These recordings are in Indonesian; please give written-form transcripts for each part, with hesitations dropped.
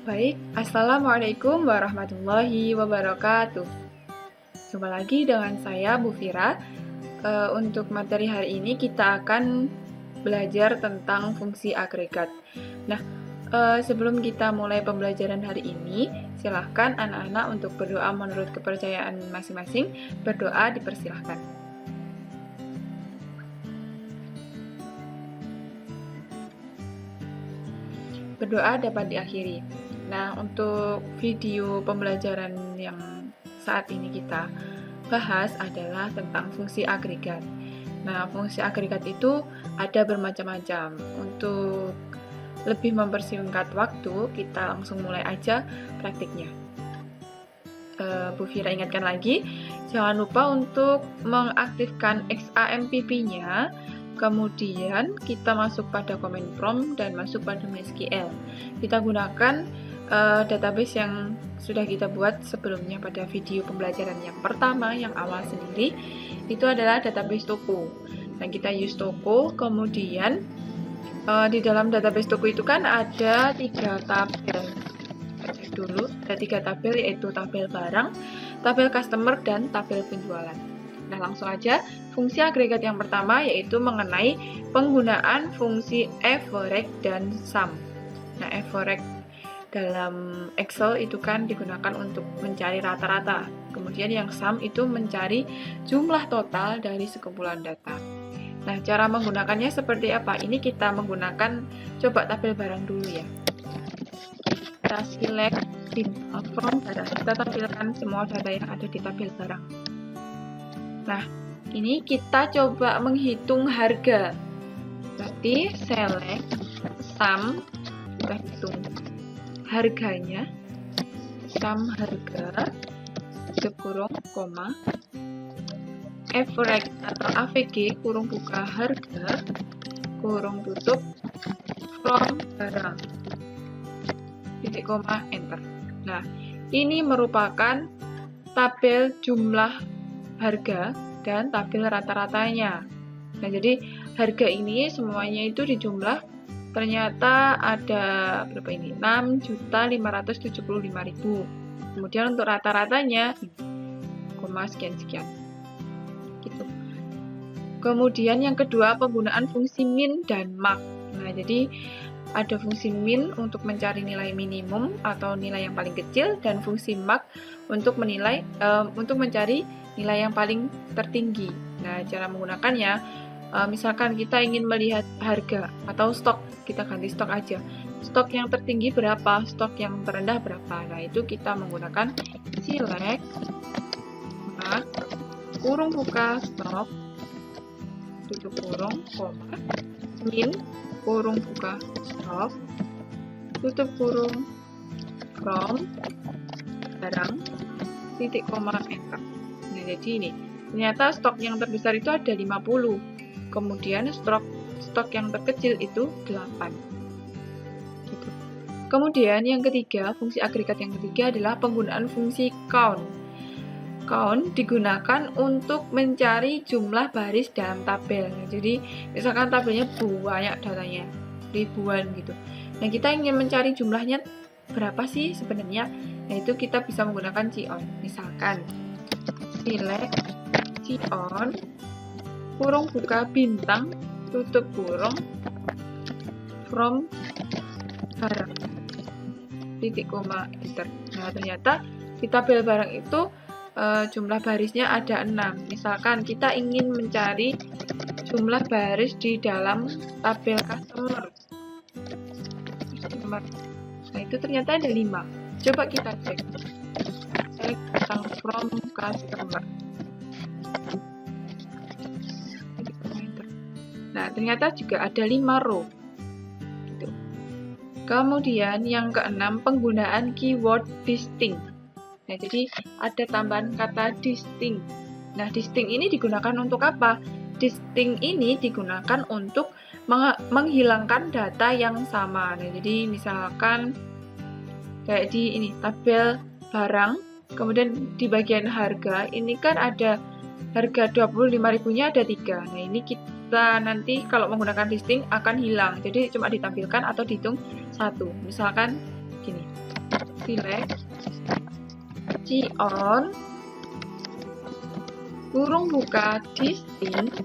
Baik, Assalamualaikum warahmatullahi wabarakatuh. Jumpa lagi dengan saya, Bu Fira. Untuk materi hari ini kita akan belajar tentang fungsi agregat. Nah, sebelum kita mulai pembelajaran hari ini, silahkan anak-anak untuk berdoa menurut kepercayaan masing-masing. Berdoa dipersilahkan. Berdoa dapat diakhiri. Nah, untuk video pembelajaran yang saat ini kita bahas adalah tentang fungsi agregat. Nah, fungsi agregat itu ada bermacam-macam. Untuk lebih mempersingkat waktu, kita langsung mulai aja praktiknya. Bu Fira ingatkan lagi, jangan lupa untuk mengaktifkan XAMPP-nya. Kemudian kita masuk pada command prompt dan masuk pada MySQL. Kita gunakan database yang sudah kita buat sebelumnya pada video pembelajaran yang pertama, yang awal sendiri, itu adalah database Toko. Nah, kita use Toko, kemudian di dalam database Toko itu kan ada 3 tabel. Dulu ada 3 tabel, yaitu tabel barang, tabel customer, dan tabel penjualan. Nah, langsung aja, fungsi agregat yang pertama yaitu mengenai penggunaan fungsi average dan sum. Nah, average dalam Excel itu kan digunakan untuk mencari rata-rata. Kemudian yang sum itu mencari jumlah total dari sekumpulan data. Nah, cara menggunakannya seperti apa? Ini kita menggunakan, coba tabel barang dulu ya. Kita select from barang. Kita tampilkan semua data yang ada di tabel barang. Nah, ini kita coba menghitung harga. Berarti select sum, kita hitung harganya, sum harga, tutup kurung, koma, average atau AVG, kurung buka harga, kurung tutup, from barang, titik koma, enter. Nah, ini merupakan tabel jumlah harga dan tabel rata-ratanya. Nah, jadi harga ini semuanya itu dijumlah. Ternyata ada berapa ini? 6.575.000. Kemudian untuk rata-ratanya koma sekian-sekian. Gitu. Kemudian yang kedua, penggunaan fungsi min dan max. Nah, jadi ada fungsi min untuk mencari nilai minimum atau nilai yang paling kecil, dan fungsi max untuk menilai untuk mencari nilai yang paling tertinggi. Nah, cara menggunakannya, misalkan kita ingin melihat harga atau stok, kita ganti stok aja. Stok yang tertinggi berapa, stok yang terendah berapa. Nah, itu kita menggunakan select max, kurung buka stok, tutup kurung, koma, min, kurung buka stok, tutup kurung, from barang, titik koma, enter. Nah, jadi ini ternyata stok yang terbesar itu ada 50, kemudian stok yang terkecil itu 8. Gitu. Kemudian yang ketiga, fungsi agregat yang ketiga adalah penggunaan fungsi count. Count digunakan untuk mencari jumlah baris dalam tabel. Jadi misalkan tabelnya banyak datanya, ribuan gitu. Nah, kita ingin mencari jumlahnya berapa sih sebenarnya? Nah, itu kita bisa menggunakan count. Misalkan select count, kurung buka bintang, tutup kurung, from barang, titik koma, enter. Nah, ternyata di tabel barang itu jumlah barisnya ada 6. Misalkan kita ingin mencari jumlah baris di dalam tabel customer. Nah, itu ternyata ada 5. Coba kita cek. Select tentang from customer. Nah, ternyata juga ada 5 row. Gitu. Kemudian yang keenam, penggunaan keyword distinct. Nah, jadi ada tambahan kata distinct. Nah, distinct ini digunakan untuk apa? Distinct ini digunakan untuk menghilangkan data yang sama. Nah, jadi misalkan kayak di ini tabel barang, kemudian di bagian harga, ini kan ada harga 25.000-nya ada 3. Nah, ini kita nanti kalau menggunakan distinct akan hilang. Jadi cuma ditampilkan atau dihitung 1. Misalkan gini. select Cion kurung buka distinct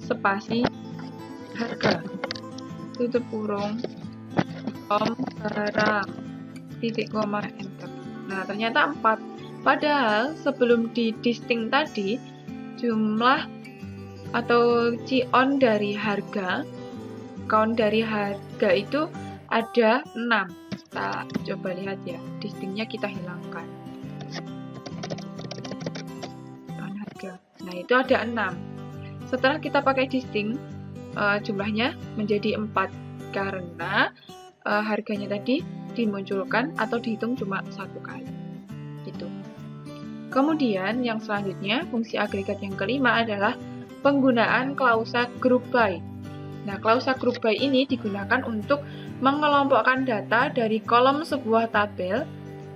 spasi harga tutup kurung from barang titik koma enter. Nah, ternyata 4. Padahal sebelum di distinct tadi jumlah atau Cion dari harga, count dari harga itu ada 6. Kita coba lihat ya, distinct-nya kita hilangkan. Count harga. Nah, itu ada 6. Setelah kita pakai distinct, jumlahnya menjadi 4 karena harganya tadi dimunculkan atau dihitung cuma 1 kali. Gitu. Kemudian yang selanjutnya, fungsi agregat yang kelima adalah penggunaan klausa group by. Nah, klausa group by ini digunakan untuk mengelompokkan data dari kolom sebuah tabel,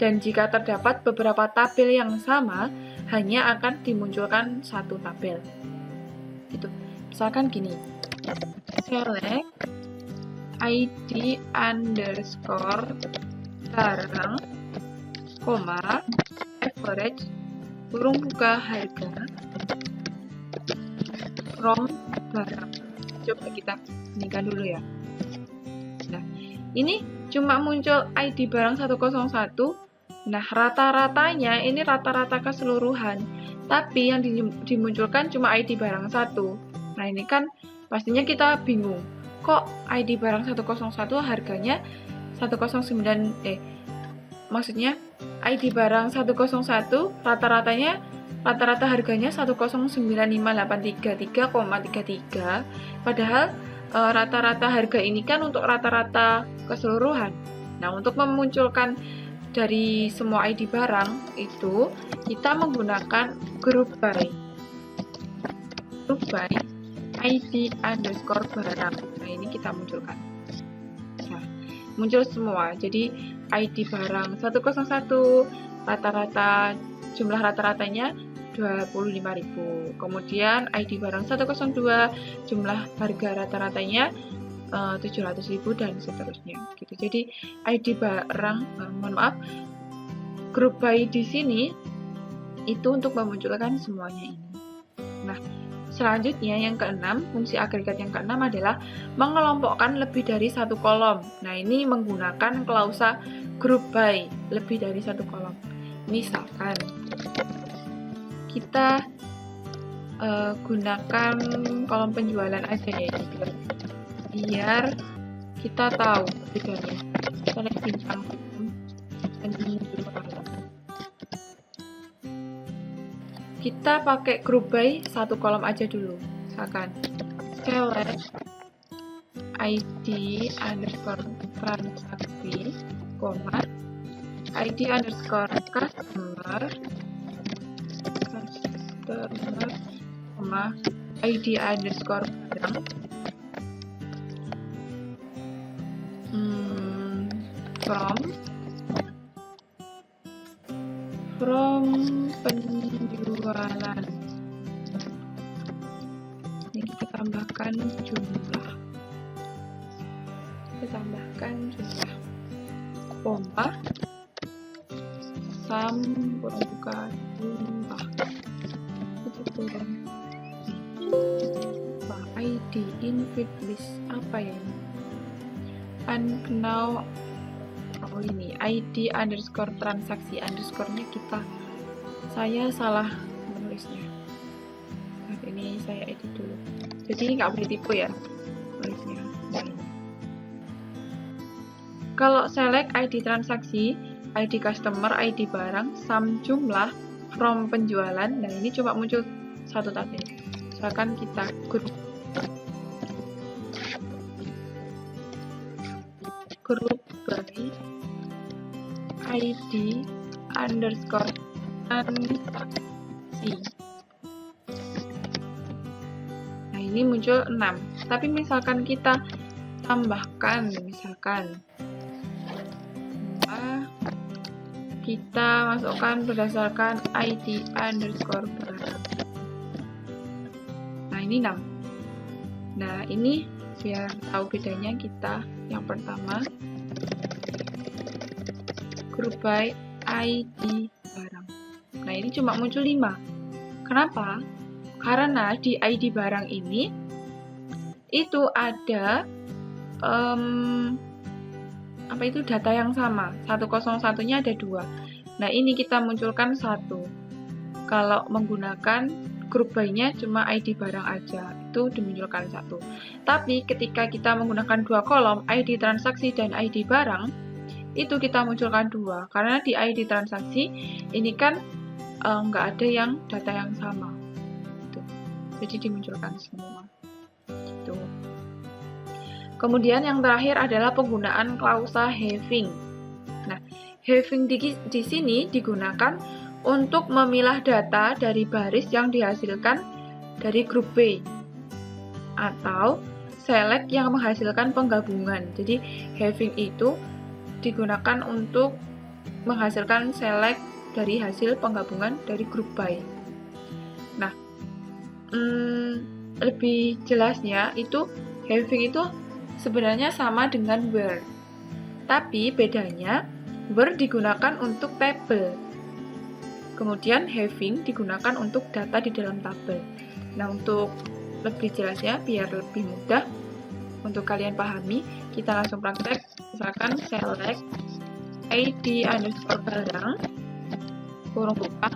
dan jika terdapat beberapa tabel yang sama, hanya akan dimunculkan satu tabel. Gitu. Misalkan gini, select ID underscore barang, koma, average, kurung buka harga, from barang. Coba kita inikan dulu ya. Nah, ini cuma muncul ID barang 101. Nah, rata-ratanya ini rata-rata keseluruhan. Tapi yang dimunculkan cuma ID barang 1. Nah, ini kan pastinya kita bingung. Kok ID barang 101 harganya 109 maksudnya ID barang 101 rata-rata harganya 1095833,33, padahal rata-rata harga ini kan untuk rata-rata keseluruhan. Nah, untuk memunculkan dari semua ID barang itu kita menggunakan group by ID underscore barang. Nah, ini kita munculkan. Nah, muncul semua. Jadi ID barang 101 rata-rata jumlah rata-ratanya 25.000. Kemudian ID barang 102 jumlah harga rata-ratanya 700.000 dan seterusnya. Gitu. Jadi ID barang group by di sini itu untuk memunculkan semuanya ini. Nah, selanjutnya yang keenam, fungsi agregat yang keenam adalah mengelompokkan lebih dari satu kolom. Nah, ini menggunakan klausa group by lebih dari satu kolom. Misalkan kita gunakan kolom penjualan aja ya, biar kita tahu bedanya. Select bintang penjualan. Kita pakai group by satu kolom aja dulu. Misalkan select ID underscore transaksi, koma, ID underscore customer, koma, ID underscore barang, from penjualan. Ini kita tambahkan jumlah. Koma, sum, kurung buka jumlah. Itu kurang. ID invite list apa ya ini? Unknown. Oh, ini ID underscore transaksi, underscore-nya saya salah menulisnya. Nah, ini saya edit dulu. Jadi ini nggak boleh tipu ya menulisnya. Nah, kalau select ID transaksi, ID customer, ID barang, sum jumlah, from penjualan, nah ini cuma muncul satu tabel. Misalkan kita group by ID underscore transaksi. Nah, ini muncul 6. Tapi misalkan kita tambahkan, kita masukkan berdasarkan ID underscore barang. Nah, ini 6. Nah, ini biar tahu bedanya, kita yang pertama Group by ID barang. Nah, ini cuma muncul 5. Kenapa? Karena di ID barang ini itu ada data yang sama. 101-nya ada 2. Nah, ini kita munculkan 1. Kalau menggunakan group by-nya cuma ID barang aja, itu dimunculkan 1. Tapi ketika kita menggunakan 2 kolom, ID transaksi dan ID barang, itu kita munculkan 2. Karena di ID transaksi ini kan nggak ada yang data yang sama. Gitu. Jadi dimunculkan semua. Gitu. Kemudian yang terakhir adalah penggunaan klausa having. Nah, having di sini digunakan untuk memilah data dari baris yang dihasilkan dari grup B atau select yang menghasilkan penggabungan. Jadi having itu digunakan untuk menghasilkan select dari hasil penggabungan dari grup by. Nah, lebih jelasnya itu having itu sebenarnya sama dengan where. Tapi bedanya where digunakan untuk tabel. Kemudian having digunakan untuk data di dalam tabel. Nah, untuk lebih jelasnya biar lebih mudah untuk kalian pahami, kita langsung praktek. Misalkan select ID underscore barang kurung buka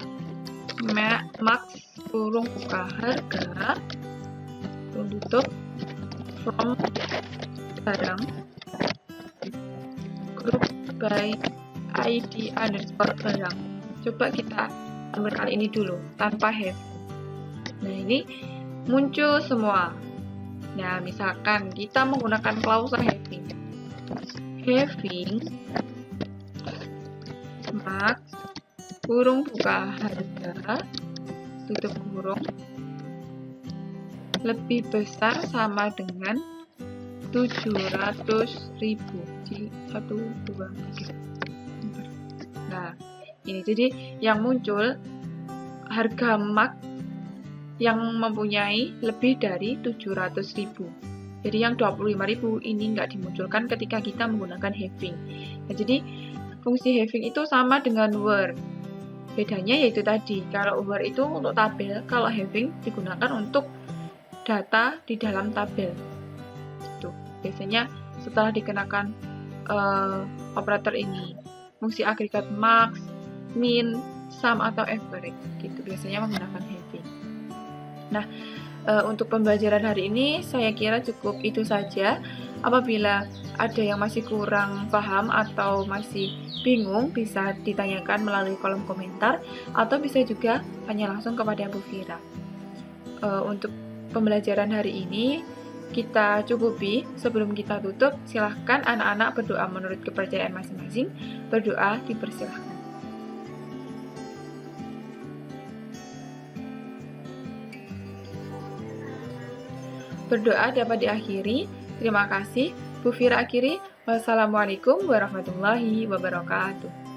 max kurung buka harga kurung tutup from barang group by ID underscore barang. Coba kita ambil kali ini dulu tanpa have. Nah, ini muncul semua. Nah, misalkan kita menggunakan klausa having max kurung buka harga tutup kurung lebih besar sama dengan 700.000 di 1, 2, 3. Nah, ini jadi yang muncul harga max yang mempunyai lebih dari 700.000. Jadi yang 25.000 ini nggak dimunculkan ketika kita menggunakan having. Nah, jadi fungsi having itu sama dengan where. Bedanya yaitu tadi, kalau where itu untuk tabel, kalau having digunakan untuk data di dalam tabel. Tuh, biasanya setelah dikenakan operator ini, fungsi agregat max, min, sum atau average, gitu biasanya menggunakan having. Nah, untuk pembelajaran hari ini saya kira cukup itu saja. Apabila ada yang masih kurang paham atau masih bingung, bisa ditanyakan melalui kolom komentar atau bisa juga tanya langsung kepada Bu Fira. Untuk pembelajaran hari ini kita cukupi. Sebelum kita tutup, silahkan anak-anak berdoa menurut kepercayaan masing-masing. Berdoa dipersilahkan. Berdoa dapat diakhiri. Terima kasih. Bu Fira akhiri. Wassalamualaikum warahmatullahi wabarakatuh.